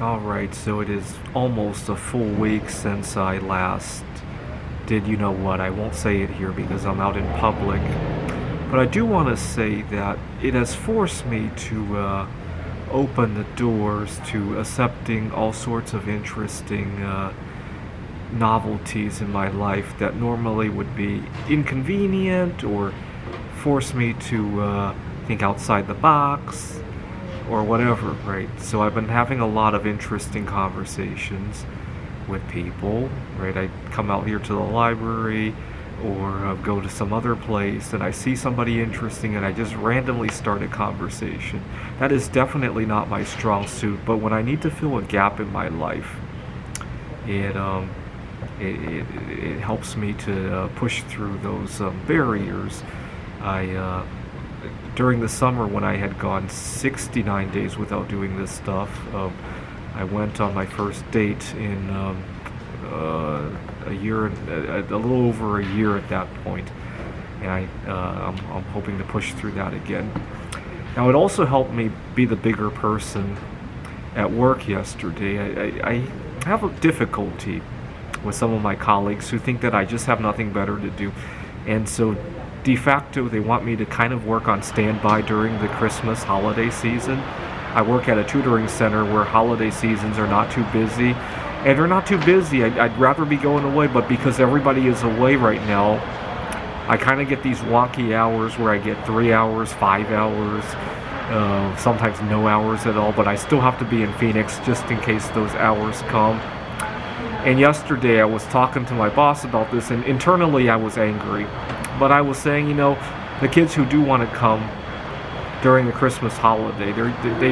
Alright, so it is almost a full week since I last did you know what. I won't say it here because I'm out in public, but I do want to say that it has forced me to open the doors to accepting all sorts of interesting novelties in my life that normally would be inconvenient or force me to think outside the box or whatever, right? So I've been having a lot of interesting conversations with people, right? I come out here to the library or go to some other place and I see somebody interesting and I just randomly start a conversation. That is definitely not my strong suit, but when I need to fill a gap in my life, it it helps me to push through those barriers. I During the summer when I had gone 69 days without doing this stuff, I went on my first date in a year, a little over a year at that point, and I'm hoping to push through that again. Now it also helped me be the bigger person at work yesterday. I have a difficulty with some of my colleagues who think that I just have nothing better to do, and so de facto they want me to kind of work on standby during the Christmas holiday season. I work at a tutoring center where holiday seasons are not too busy, and they're not too busy. I'd rather be going away, but because everybody is away right now, I kind of get these wonky hours where I get 3 hours, 5 hours, sometimes no hours at all, but I still have to be in Phoenix just in case those hours come. And yesterday I was talking to my boss about this, and internally I was angry. But I was saying, the kids who do want to come during the Christmas holiday,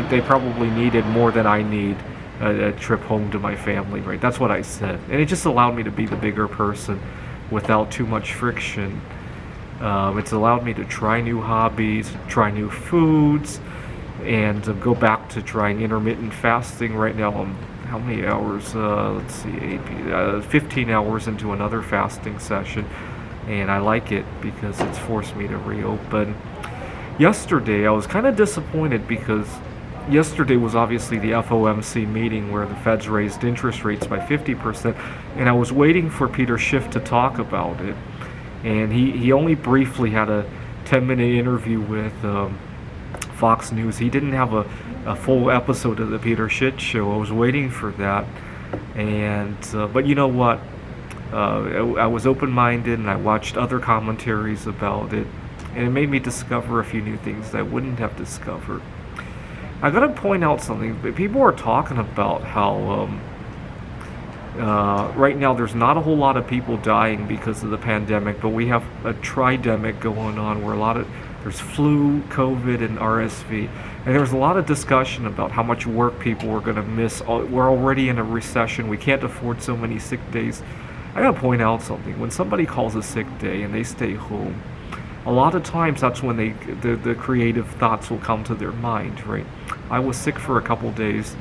they probably needed more than I need a trip home to my family, right? That's what I said. And it just allowed me to be the bigger person without too much friction. It's allowed me to try new hobbies, try new foods, and go back to trying intermittent fasting. Right now I'm how many hours? Let's see, 15 hours into another fasting session, and I like it because it's forced me to reopen. Yesterday, I was kind of disappointed because yesterday was obviously the FOMC meeting where the Feds raised interest rates by 50%, and I was waiting for Peter Schiff to talk about it, and he only briefly had a 10-minute interview with Fox News. He didn't have a full episode of the Peter Schiff show. I was waiting for that, and but you know what? I was open-minded and I watched other commentaries about it, and it made me discover a few new things that I wouldn't have discovered. I gotta point out something. People are talking about how right now there's not a whole lot of people dying because of the pandemic, but we have a tridemic going on where there's flu, COVID, and RSV. And there's a lot of discussion about how much work people are going to miss. We're already in a recession. We can't afford so many sick days. I gotta point out something. When somebody calls a sick day and they stay home, a lot of times that's when the creative thoughts will come to their mind, right? I was sick for a couple days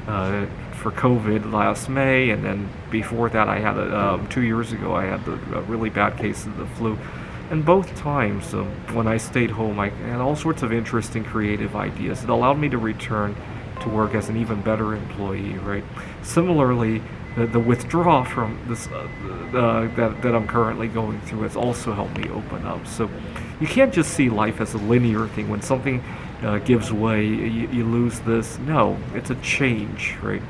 for COVID last May, and then before that I had 2 years ago I had a really bad case of the flu. And both times, when I stayed home, I had all sorts of interesting creative ideas. It allowed me to return to work as an even better employee, right? Similarly, the withdrawal from this that I'm currently going through has also helped me open up. So you can't just see life as a linear thing. When something gives way, you lose this. No, it's a change, right?